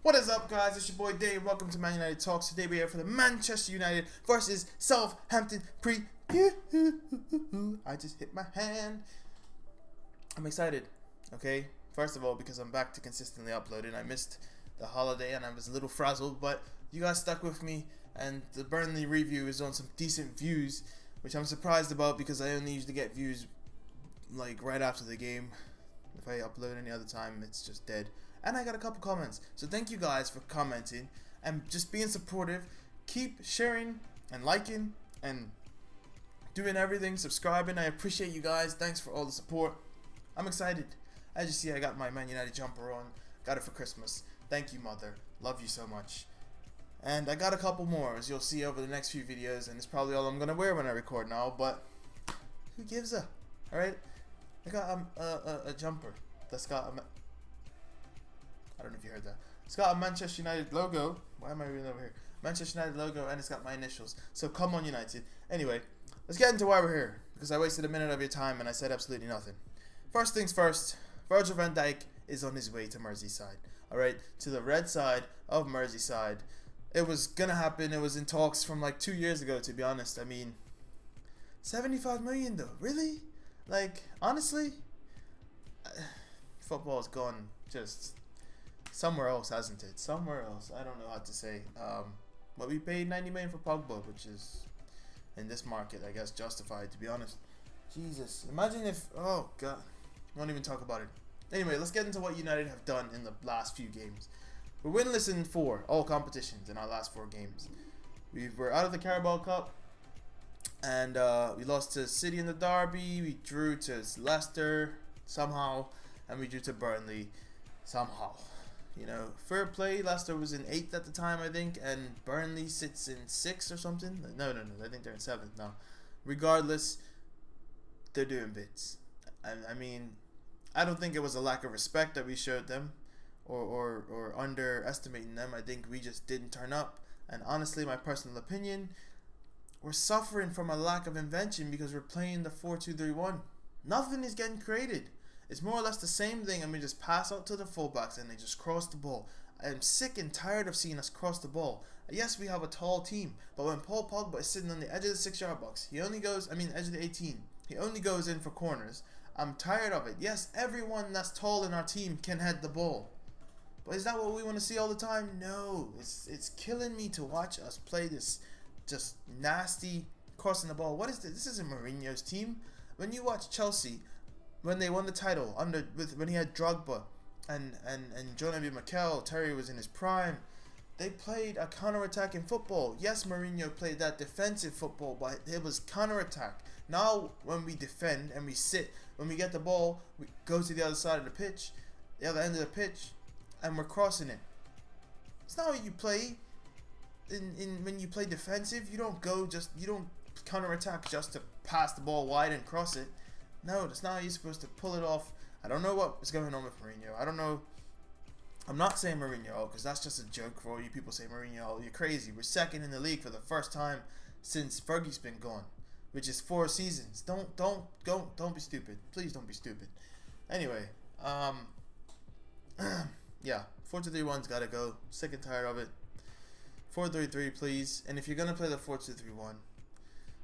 What is up, guys? It's your boy Dave. Welcome to Man United Talks. Today we're here for the Manchester United versus Southampton preview. I just hit my hand. I'm excited, okay? First of all, because I'm back to consistently uploading. I missed the holiday and I was a little frazzled, but you guys stuck with me, and the Burnley review is on some decent views, which I'm surprised about because I only usually get views like right after the game. If I upload any other time, it's just dead. And I got a couple comments, so thank you guys for commenting and just being supportive. Keep sharing and liking and doing everything, subscribing. I appreciate you guys. Thanks for all the support. I'm excited. As you see, I got my Man United jumper on. Got it for Christmas. Thank you, mother. Love you so much. And I got a couple more, as you'll see over the next few videos, and it's probably all I'm gonna wear when I record now, but who gives a? Alright? I got a jumper that's got a... I don't know if you heard that. It's got a Manchester United logo. Why am I reading over here? Manchester United logo, and it's got my initials. So come on, United. Anyway, let's get into why we're here, because I wasted a minute of your time and I said absolutely nothing. First things first, Virgil van Dijk is on his way to Merseyside. Alright, to the red side of Merseyside. It was gonna happen. It was in talks from like 2 years ago, to be honest. I mean, 75 million though. Really? Like, honestly, football's gone just somewhere else, hasn't it? Somewhere else. I don't know how to say. But we paid 90 million for Pogba, which is, in this market, I guess, justified, to be honest. Jesus. Imagine if... Oh, God. I won't even talk about it. Anyway, let's get into what United have done in the last few games. We're winless in all competitions in our last 4 games. We're out of the Carabao Cup. And we lost to City in the derby. We drew to Leicester somehow. And we drew to Burnley somehow. You know, fair play. Leicester was in 8th at the time, I think, and Burnley sits in 6th or something. No. I think they're in 7th now. Regardless, they're doing bits. I mean, I don't think it was a lack of respect that we showed them, or underestimating them. I think we just didn't turn up. And honestly, my personal opinion, we're suffering from a lack of invention because we're playing the 4-2-3-1. Nothing is getting created. It's more or less the same thing, and we just pass out to the fullbacks and they just cross the ball. I'm sick and tired of seeing us cross the ball. Yes, we have a tall team, but when Paul Pogba is sitting on the edge of the 6-yard box, edge of the 18, he only goes in for corners. I'm tired of it. Yes, everyone that's tall in our team can head the ball. But is that what we want to see all the time? No. It's killing me to watch us play this just nasty crossing the ball. What is this? This isn't Mourinho's team. When you watch Chelsea, when they won the title when he had Drogba and John Obi Mikel, Terry was in his prime, they played a counter-attacking football. Yes, Mourinho played that defensive football, but it was counter-attack. Now when we defend and we sit, when we get the ball, we go to the other side of the pitch, the other end of the pitch, and we're crossing it. It's not what you play. When you play defensive, you don't counter-attack just to pass the ball wide and cross it. No, that's not how you're supposed to pull it off. I don't know what is going on with Mourinho. I don't know. I'm not saying Mourinho because that's just a joke for all you people say Mourinho. You're crazy. We're 2nd in the league for the first time since Fergie's been gone, which is 4 seasons. Don't be stupid. Please don't be stupid. Anyway, yeah, 4-2-3-1's got to go. Sick and tired of it. 4-3-3, please. And if you're gonna play the 4-2-3-1,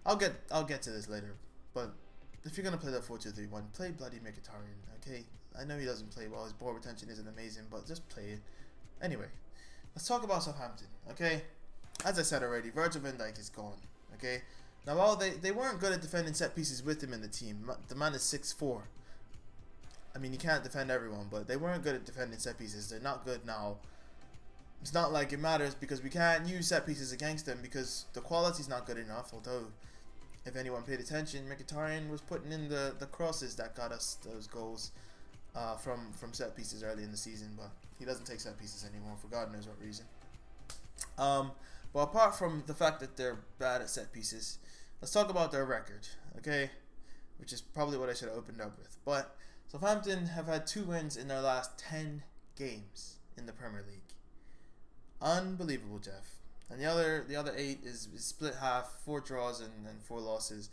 I'll get to this later, but if you're going to play that 4-2-3-1, play bloody Mkhitaryan, okay? I know he doesn't play well, his ball retention isn't amazing, but just play it. Anyway, let's talk about Southampton, okay? As I said already, Virgil van Dijk is gone, okay? Now, while they weren't good at defending set pieces with him in the team, the man is 6'4". I mean, you can't defend everyone, but they weren't good at defending set pieces. They're not good now. It's not like it matters because we can't use set pieces against them because the quality's not good enough, although... If anyone paid attention, Mkhitaryan was putting in the crosses that got us those goals from set pieces early in the season, but he doesn't take set pieces anymore for God knows what reason. But apart from the fact that they're bad at set pieces, let's talk about their record, okay? Which is probably what I should have opened up with. But Southampton have had 2 wins in their last 10 games in the Premier League. Unbelievable, Jeff. And the other 8 is split half, 4 draws and 4 losses.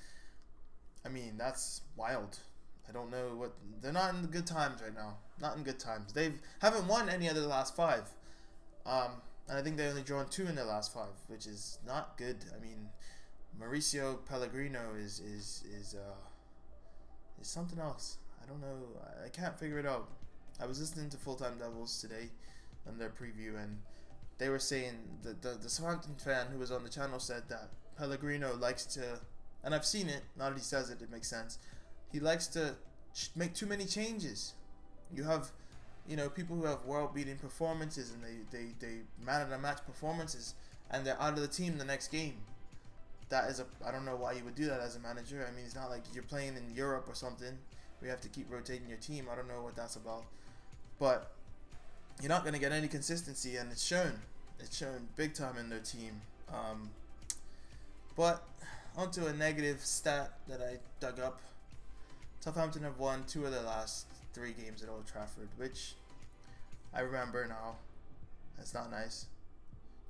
I mean, that's wild. I don't know what... They're not in good times right now. Not in good times. They haven't won any of the last 5. And I think they only drawn 2 in their last 5, which is not good. I mean, Mauricio Pellegrino is something else. I don't know. I can't figure it out. I was listening to Full Time Devils today on their preview, and they were saying that the Southampton fan who was on the channel said that Pellegrino likes to, and I've seen it, now that he says it, it makes sense. He likes to make too many changes. You have, people who have world-beating performances, and they man of the match performances, and they're out of the team the next game. That is I don't know why you would do that as a manager. I mean, it's not like you're playing in Europe or something. We have to keep rotating your team. I don't know what that's about. But you're not going to get any consistency, and it's shown. It's shown big time in their team. But onto a negative stat that I dug up. Southampton have won 2 of their last 3 games at Old Trafford, which I remember now. That's not nice.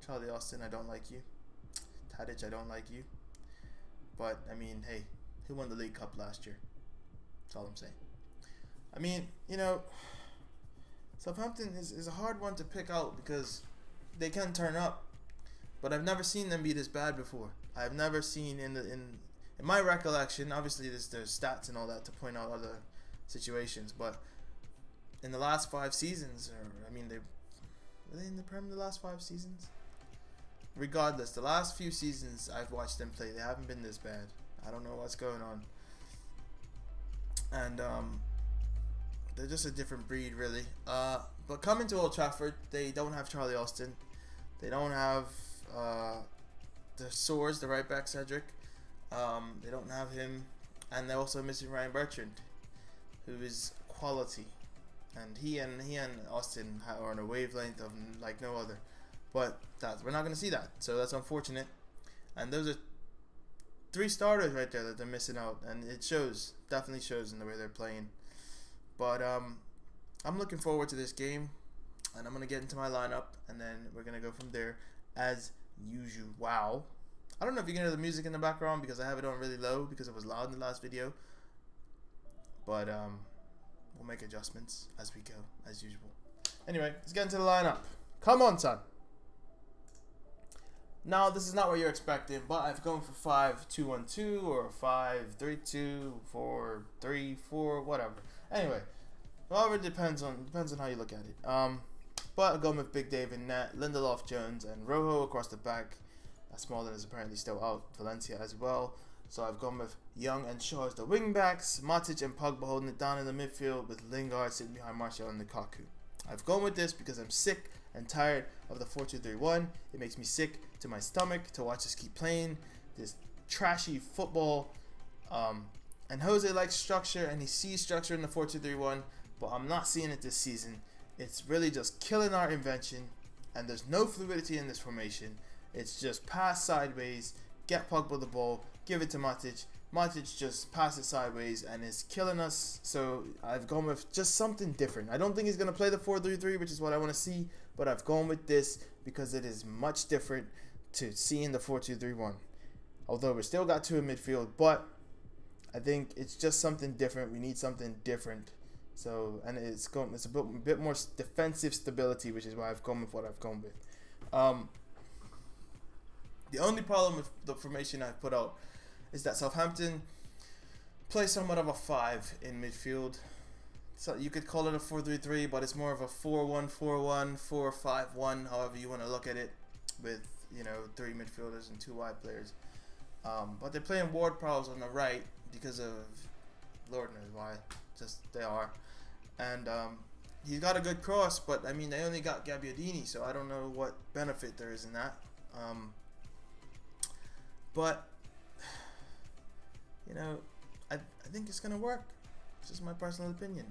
Charlie Austin, I don't like you. Tadic, I don't like you. But, I mean, hey, who won the League Cup last year? That's all I'm saying. I mean, Southampton is a hard one to pick out because they can turn up, but I've never seen them be this bad before. I've never seen in my recollection. Obviously, there's stats and all that to point out other situations, but in the last 5 seasons, were they in the Prem the last 5 seasons? Regardless, the last few seasons I've watched them play, they haven't been this bad. I don't know what's going on, and they're just a different breed, really. But coming to Old Trafford, they don't have Charlie Austin. They don't have the Soares, the right back Cedric. They don't have him, and they're also missing Ryan Bertrand, who is quality. And he and Austin are on a wavelength of like no other. But we're not going to see that, so that's unfortunate. And those are 3 starters right there that they're missing out, and it shows. Definitely shows in the way they're playing. But I'm looking forward to this game, and I'm going to get into my lineup, and then we're going to go from there as usual. Wow. I don't know if you can hear the music in the background because I have it on really low because it was loud in the last video. But we'll make adjustments as we go, as usual. Anyway, let's get into the lineup. Come on, son. Now, this is not what you're expecting, but I've gone for 5-2-1-2 or 5-3-2, 4-3-4, whatever. Anyway, however, it depends on how you look at it. But I've gone with Big Dave in net, Lindelof, Jones, and Rojo across the back. Smalling is apparently still out. Valencia as well. So I've gone with Young and Shaw as the wing backs. Matic and Pogba holding it down in the midfield with Lingard sitting behind Martial and Lukaku. I've gone with this because I'm sick and tired of the 4-2-3-1. It makes me sick to my stomach to watch us keep playing this trashy football. And Jose likes structure and he sees structure in the 4-2-3-1, but I'm not seeing it this season. It's really just killing our invention, and there's no fluidity in this formation. It's just pass sideways, get Pogba the ball, give it to Matic. Matic just pass it sideways, and it's killing us. So I've gone with just something different. I don't think he's going to play the 4-3-3, which is what I want to see, but I've gone with this because it is much different to seeing the 4-2-3-1. Although we still got 2 in midfield, but I think it's just something different. We need something different. So, and it's a bit more defensive stability, which is why I've gone with what I've gone with. The only problem with the formation I've put out is that Southampton play somewhat of a 5 in midfield. So you could call it a 4-3-3, but it's more of a 4-1-4-1, 4-5-1, however you want to look at it, with 3 midfielders and 2 wide players. But they're playing Ward-Prowse on the right because of Lord knows why. Just they are, and he's got a good cross, but I mean they only got Gabbiadini, so I don't know what benefit there is in that. But I think it's gonna work. It's just my personal opinion.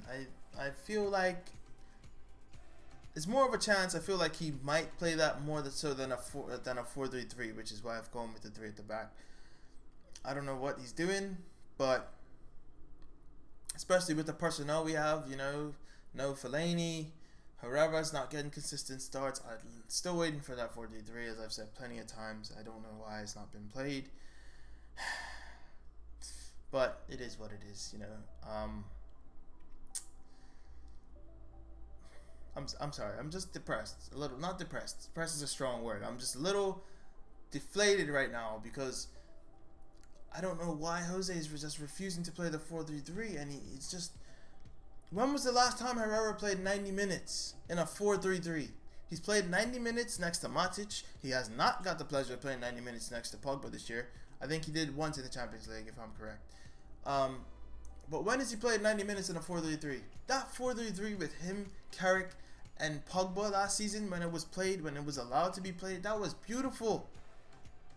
I feel like it's more of a chance. I feel like he might play that more so than a 4-3-3, which is why I've gone with the 3 at the back. I don't know what he's doing, but especially with the personnel we have, no Fellaini, Herrera's not getting consistent starts. I'm still waiting for that 4-3-3, as I've said plenty of times. I don't know why it's not been played. But it is what it is, I'm sorry. I'm just depressed. A little, not depressed. Depressed is a strong word. I'm just a little deflated right now because I don't know why Jose is just refusing to play the 4-3-3, and it's just. When was the last time Herrera played 90 minutes in a 4-3-3? He's played 90 minutes next to Matic. He has not got the pleasure of playing 90 minutes next to Pogba this year. I think he did once in the Champions League, if I'm correct. But when has he played 90 minutes in a 4-3-3? That 4-3-3 with him, Carrick, and Pogba last season, when it was played, when it was allowed to be played, that was beautiful.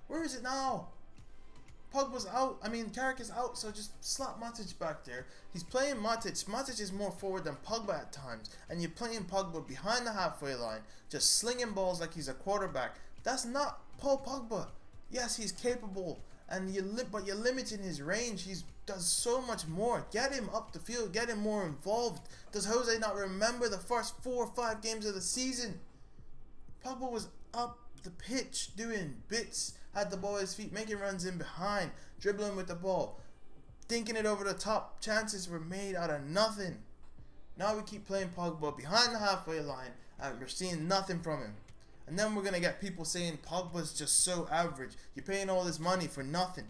Where is it now? Pogba's out. I mean, Carrick is out, so just slap Matic back there. He's playing Matic. Matic is more forward than Pogba at times, and you're playing Pogba behind the halfway line, just slinging balls like he's a quarterback. That's not Paul Pogba. Yes, he's capable, but you're limiting his range. He does so much more. Get him up the field. Get him more involved. Does Jose not remember the first 4 or 5 games of the season? Pogba was up the pitch doing bits, had the ball at his feet, making runs in behind, dribbling with the ball, thinking it over the top. Chances were made out of nothing. Now we keep playing Pogba behind the halfway line, and we're seeing nothing from him. And then we're going to get people saying Pogba's just so average. You're paying all this money for nothing.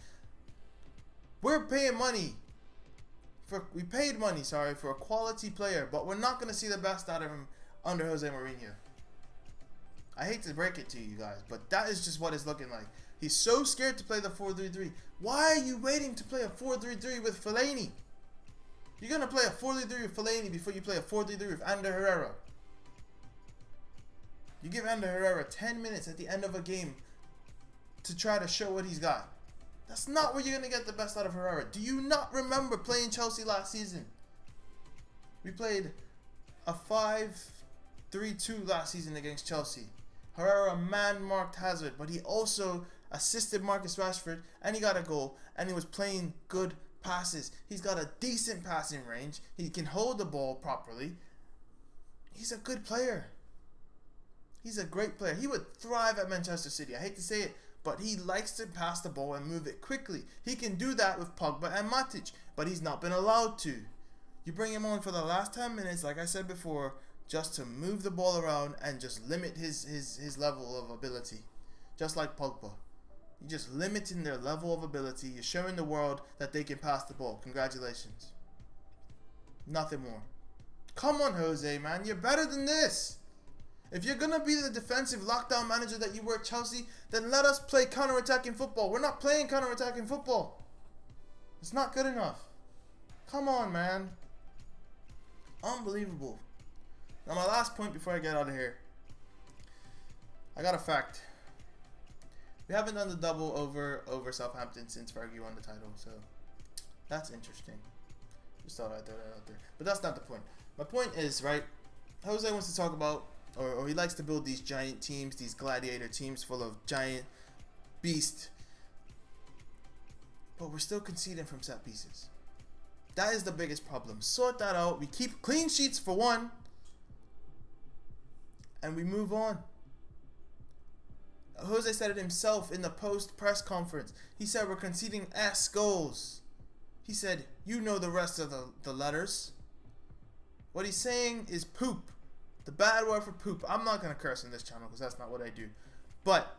We're paying money. We paid money, for a quality player, but we're not going to see the best out of him under Jose Mourinho. I hate to break it to you guys, but that is just what it's looking like. He's so scared to play the 4-3-3. Why are you waiting to play a 4-3-3 with Fellaini? You're going to play a 4-3-3 with Fellaini before you play a 4-3-3 with Ander Herrera. You give Ander Herrera 10 minutes at the end of a game to try to show what he's got. That's not where you're going to get the best out of Herrera. Do you not remember playing Chelsea last season? We played a 5-3-2 last season against Chelsea. Herrera man-marked Hazard, but he also assisted Marcus Rashford, and he got a goal, and he was playing good passes. He's got a decent passing range. He can hold the ball properly. He's a good player. He's a great player. He would thrive at Manchester City. I hate to say it, but he likes to pass the ball and move it quickly. He can do that with Pogba and Matic, but he's not been allowed to. You bring him on for the last 10 minutes, like I said before, just to move the ball around and just limit his level of ability. Just like Pogba. You're just limiting their level of ability. You're showing the world that they can pass the ball. Congratulations. Nothing more. Come on, Jose, man. You're better than this. If you're going to be the defensive lockdown manager that you were at Chelsea, then let us play counter-attacking football. We're not playing counter-attacking football. It's not good enough. Come on, man. Unbelievable. Now, my last point before I get out of here. I got a fact. We haven't done the double over Southampton since Fergie won the title, so that's interesting. Just thought I'd throw that out there. But that's not the point. My point is, right, Jose wants to talk about, or he likes to build these giant teams, these gladiator teams full of giant beasts. But we're still conceding from set pieces. That is the biggest problem. Sort that out. We keep clean sheets for one. And we move on. Jose said it himself in the post-press conference. He said we're conceding S goals. He said, you know the rest of the letters. What he's saying is poop. The bad word for poop. I'm not going to curse on this channel because that's not what I do. But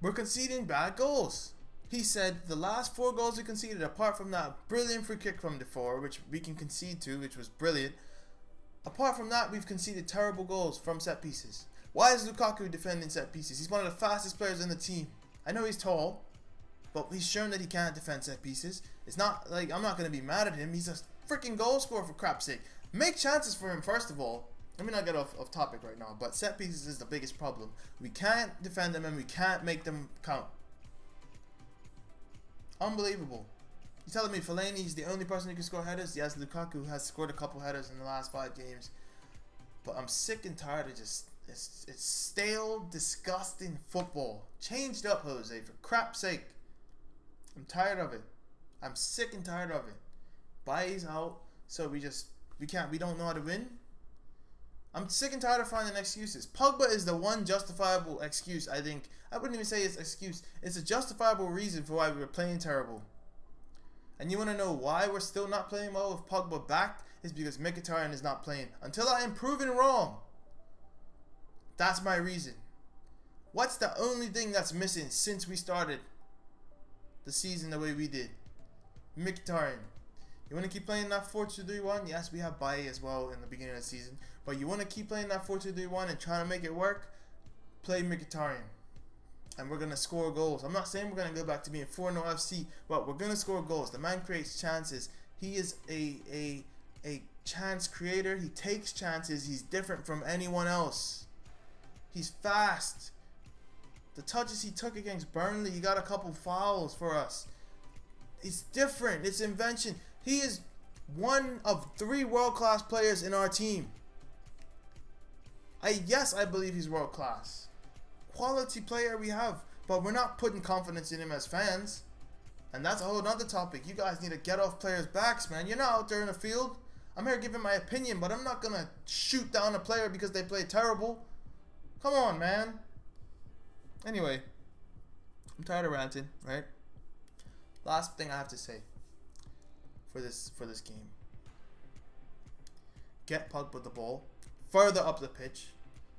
we're conceding bad goals. He said the last 4 goals we conceded, apart from that brilliant free kick from before, which we can concede to, which was brilliant. Apart from that, we've conceded terrible goals from set pieces. Why is Lukaku defending set pieces? He's one of the fastest players in the team. I know he's tall, but he's shown that he can't defend set pieces. It's not like I'm not going to be mad at him. He's a freaking goal scorer, for crap's sake. Make chances for him, first of all. Let me not get off topic right now, but set pieces is the biggest problem. We can't defend them and we can't make them count. Unbelievable. You're telling me Fellaini is the only person who can score headers? Yes, Lukaku has scored a couple headers in the last 5 games. But I'm sick and tired of just... It's stale, disgusting football. Changed up, Jose, for crap's sake. I'm tired of it. I'm sick and tired of it. Bailly's out, so we don't know how to win. I'm sick and tired of finding excuses. Pogba is the one justifiable excuse, I think. I wouldn't even say it's an excuse. It's a justifiable reason for why we were playing terrible. And you want to know why we're still not playing well with Pogba back? is because Mkhitaryan is not playing. Until I am proven wrong, that's my reason. What's the only thing that's missing since we started the season the way we did? Mkhitaryan. You want to keep playing that 4-2-3-1? Yes, we have Baye as well in the beginning of the season. But you want to keep playing that 4-2-3-1 and trying to make it work? Play Mkhitaryan. And we're going to score goals. I'm not saying we're going to go back to being 4-0 FC, but we're going to score goals. The man creates chances. He is a chance creator. He takes chances. He's different from anyone else. He's fast. The touches he took against Burnley, he got a couple fouls for us. It's different. It's invention. He is one of 3 world-class players in our team. Yes, I believe he's world-class. Quality player we have, but we're not putting confidence in him as fans. And that's a whole other topic. You guys need to get off players' backs, man. You're not out there in the field. I'm here giving my opinion, but I'm not going to shoot down a player because they play terrible. Come on, man. Anyway, I'm tired of ranting, right? Last thing I have to say for this game. Get Pogba the ball further up the pitch,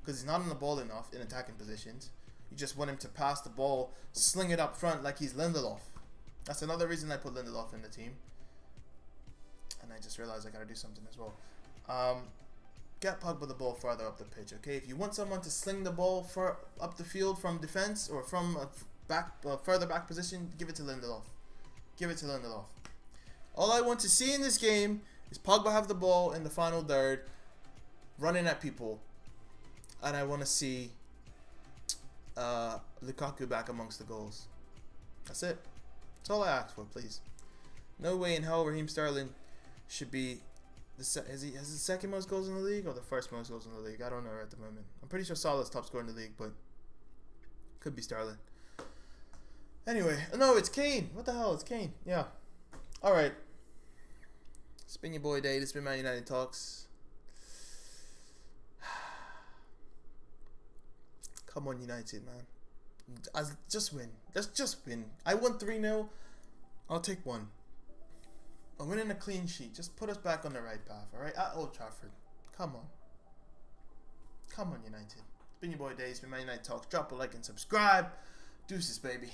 because he's not on the ball enough in attacking positions. You just want him to pass the ball, sling it up front like he's Lindelof. That's another reason I put Lindelof in the team. And I just realized I gotta do something as well. Get Pogba the ball further up the pitch, okay? If you want someone to sling the ball up the field from defense or from a further back position, give it to Lindelof. Give it to Lindelof. All I want to see in this game is Pogba have the ball in the final third, running at people, and I want to see Lukaku back amongst the goals. That's it. That's all I ask for, please. No way in hell Raheem Sterling should be has the second most goals in the league or the first most goals in the league? I don't know at the moment. I'm pretty sure Salah's top scorer in the league, but could be Sterling. Anyway, no, it's Kane. What the hell? It's Kane. Yeah. All right. It's been your boy Day. This has been Man United Talks. Come on, United, man. Just win. Let's just win. I won 3-0. I'll take 1. I'm winning a clean sheet. Just put us back on the right path, all right? At Old Trafford. Come on. Come on, United. It's been your boy Day. It's been Man United Talks. Drop a like and subscribe. Deuces, baby.